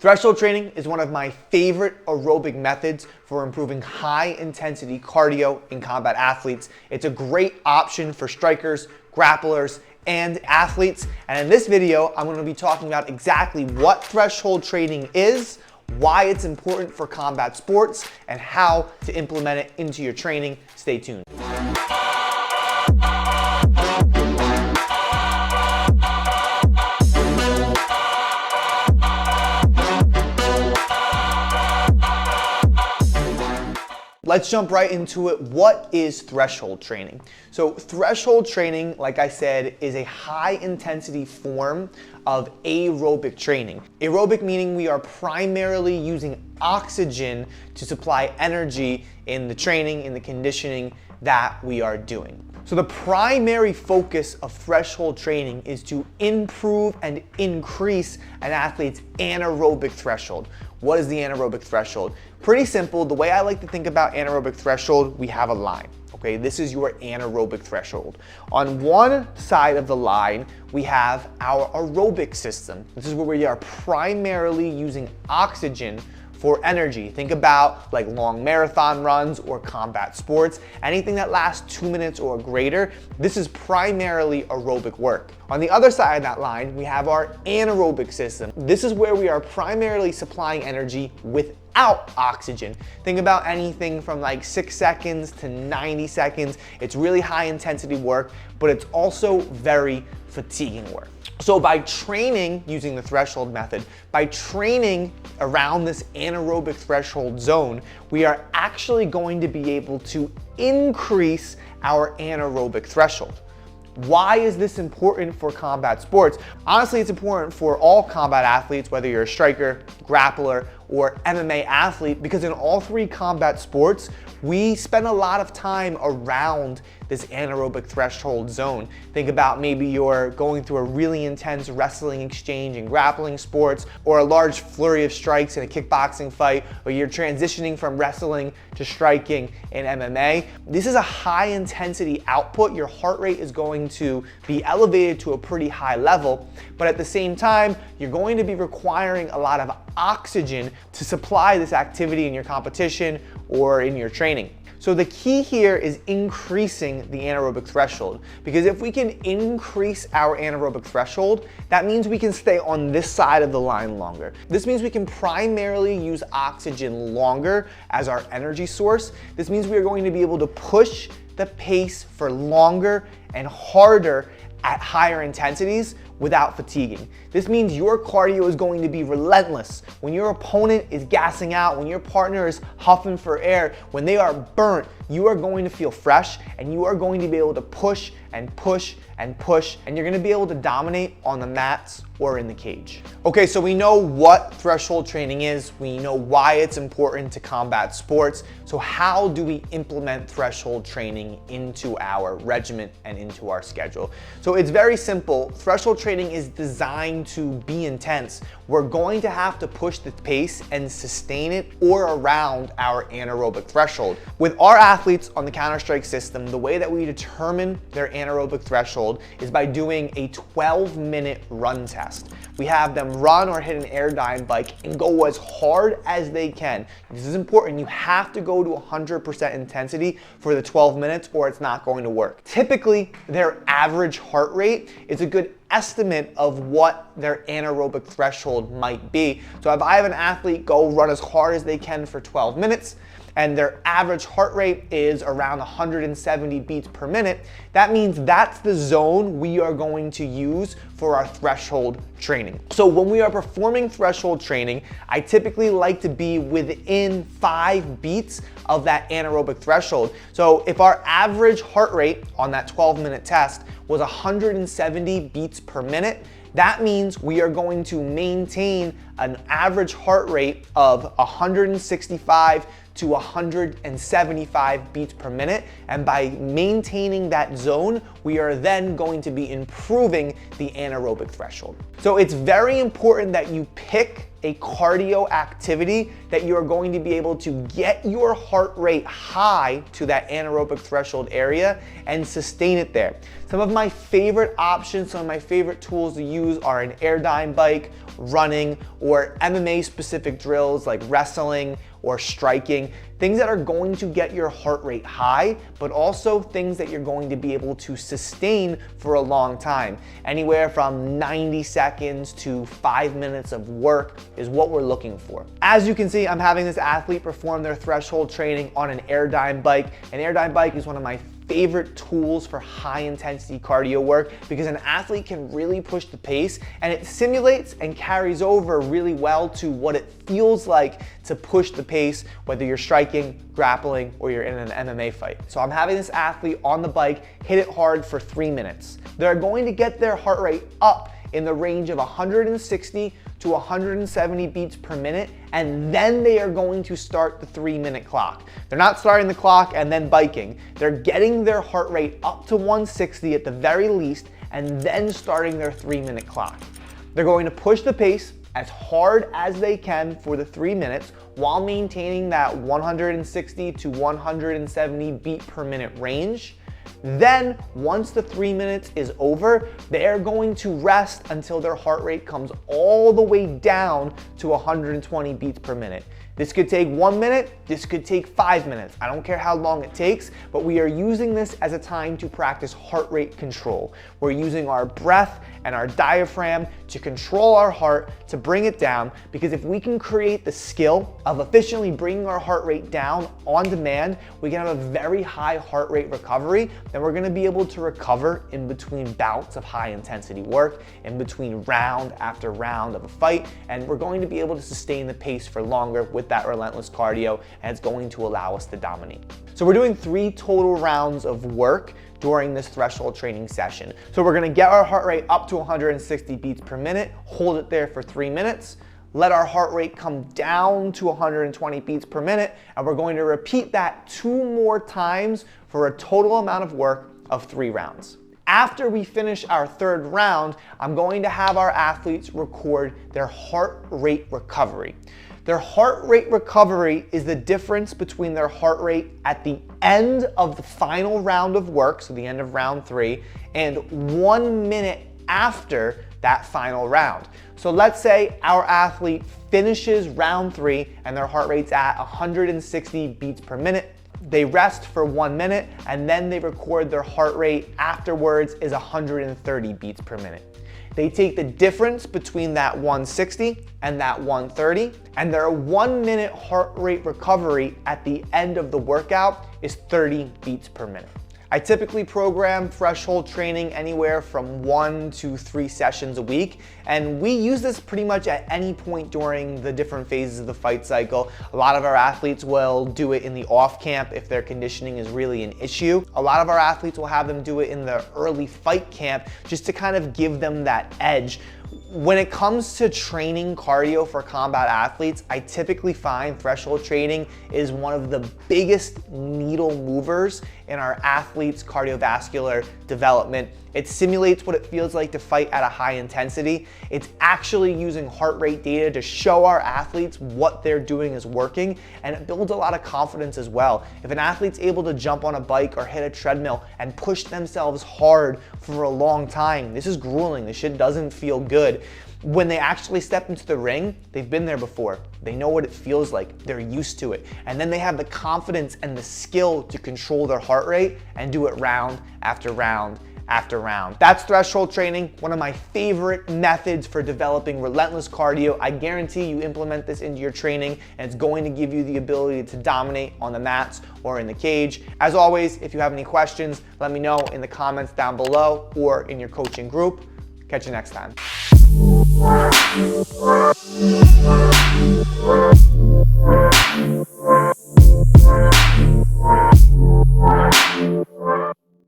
Threshold training is one of my favorite aerobic methods for improving high intensity cardio in combat athletes. It's a great option for strikers, grapplers, and athletes. And in this video, I'm going to be talking about exactly what threshold training is, why it's important for combat sports, and how to implement it into your training. Stay tuned. Let's jump right into it. What is threshold training? So threshold training, like I said, is a high intensity form of aerobic training. Aerobic meaning we are primarily using oxygen to supply energy in the training, in the conditioning that we are doing. So the primary focus of threshold training is to improve and increase an athlete's anaerobic threshold. What is the anaerobic threshold? Pretty simple. The way I like to think about anaerobic threshold, we have a line. Okay, this is your anaerobic threshold. On one side of the line, we have our aerobic system. This is where we are primarily using oxygen for energy. Think about like long marathon runs or combat sports, anything that lasts 2 minutes or greater. This is primarily aerobic work. On the other side of that line, we have our anaerobic system. This is where we are primarily supplying energy without oxygen. Think about anything from like 6 seconds to 90 seconds. It's really high intensity work, but it's also very fatiguing work. So by training using the threshold method, by training around this anaerobic threshold zone, we are actually going to be able to increase our anaerobic threshold. Why is this important for combat sports? Honestly, it's important for all combat athletes, whether you're a striker, grappler, or MMA athlete, because in all three combat sports, we spend a lot of time around this anaerobic threshold zone. Think about maybe you're going through a really intense wrestling exchange in grappling sports, or a large flurry of strikes in a kickboxing fight, or you're transitioning from wrestling to striking in MMA. This is a high intensity output. Your heart rate is going to be elevated to a pretty high level, but at the same time, you're going to be requiring a lot of oxygen to supply this activity in your competition or in your training. So the key here is increasing the anaerobic threshold, because if we can increase our anaerobic threshold, that means we can stay on this side of the line longer. This means we can primarily use oxygen longer as our energy source. This means we are going to be able to push the pace for longer and harder at higher intensities without fatiguing. This means your cardio is going to be relentless. When your opponent is gassing out, when your partner is huffing for air, when they are burnt, you are going to feel fresh and you are going to be able to push and push and push, and you're gonna be able to dominate on the mats or in the cage. Okay, so we know what threshold training is, we know why it's important to combat sports, so how do we implement threshold training into our regimen and into our schedule? So it's very simple. Threshold training is designed to be intense. We're going to have to push the pace and sustain it or around our anaerobic threshold. With our athletes on the Counter-Strike system, the way that we determine their anaerobic threshold is by doing a 12-minute run test. We have them run or hit an airdyne bike and go as hard as they can. This is important. You have to go to 100% intensity for the 12 minutes or it's not going to work. Typically, their average heart rate is a good estimate of what their anaerobic threshold might be. So if I have an athlete go run as hard as they can for 12 minutes, and their average heart rate is around 170 beats per minute, that means that's the zone we are going to use for our threshold training. So when we are performing threshold training, I typically like to be within 5 beats of that anaerobic threshold. So if our average heart rate on that 12-minute test was 170 beats per minute, that means we are going to maintain an average heart rate of 165 to 175 beats per minute. And by maintaining that zone, we are then going to be improving the anaerobic threshold. So it's very important that you pick a cardio activity that you are going to be able to get your heart rate high to that anaerobic threshold area and sustain it there. Some of my favorite options, some of my favorite tools to use are an airdyne bike, running, or MMA specific drills like wrestling or striking, things that are going to get your heart rate high, but also things that you're going to be able to sustain for a long time. Anywhere from 90 seconds to 5 minutes of work is what we're looking for. As you can see, I'm having this athlete perform their threshold training on an airdyne bike. An airdyne bike is one of my favorite tools for high intensity cardio work because an athlete can really push the pace and it simulates and carries over really well to what it feels like to push the pace, whether you're striking, grappling, or you're in an MMA fight. So I'm having this athlete on the bike hit it hard for 3 minutes. They're going to get their heart rate up in the range of 160 to 170 beats per minute, and then they are going to start the 3-minute clock. They're not starting the clock and then biking. They're getting their heart rate up to 160 at the very least, and then starting their 3-minute clock. They're going to push the pace as hard as they can for the 3 minutes while maintaining that 160 to 170 beat per minute range. Then, once the 3 minutes is over, they're going to rest until their heart rate comes all the way down to 120 beats per minute. This could take 1 minute, this could take 5 minutes. I don't care how long it takes, but we are using this as a time to practice heart rate control. We're using our breath and our diaphragm to control our heart, to bring it down, because if we can create the skill of efficiently bringing our heart rate down on demand, we can have a very high heart rate recovery. Then we're gonna be able to recover in between bouts of high intensity work, in between round after round of a fight, and we're going to be able to sustain the pace for longer with that relentless cardio, and it's going to allow us to dominate. So we're doing 3 total rounds of work during this threshold training session. So we're gonna get our heart rate up to 160 beats per minute, hold it there for 3 minutes, let our heart rate come down to 120 beats per minute, and we're going to repeat that 2 more times for a total amount of work of 3 rounds. After we finish our 3rd round, I'm going to have our athletes record their heart rate recovery. Their heart rate recovery is the difference between their heart rate at the end of the final round of work, so the end of round 3, and 1 minute after that final round. So let's say our athlete finishes round 3 and their heart rate's at 160 beats per minute. They rest for 1 minute and then they record their heart rate afterwards is 130 beats per minute. They take the difference between that 160 and that 130, and their 1 minute heart rate recovery at the end of the workout is 30 beats per minute. I typically program threshold training anywhere from 1 to 3 sessions a week, and we use this pretty much at any point during the different phases of the fight cycle. A lot of our athletes will do it in the off camp if their conditioning is really an issue. A lot of our athletes will have them do it in the early fight camp just to kind of give them that edge. When it comes to training cardio for combat athletes, I typically find threshold training is one of the biggest needle movers in our athletes' cardiovascular development. It simulates what it feels like to fight at a high intensity. It's actually using heart rate data to show our athletes what they're doing is working, and it builds a lot of confidence as well. If an athlete's able to jump on a bike or hit a treadmill and push themselves hard for a long time, this is grueling, this shit doesn't feel good. When they actually step into the ring, they've been there before. They know what it feels like, they're used to it. And then they have the confidence and the skill to control their heart rate and do it round after round after round. That's threshold training, one of my favorite methods for developing relentless cardio. I guarantee you implement this into your training and it's going to give you the ability to dominate on the mats or in the cage. As always, if you have any questions, let me know in the comments down below or in your coaching group. Catch you next time.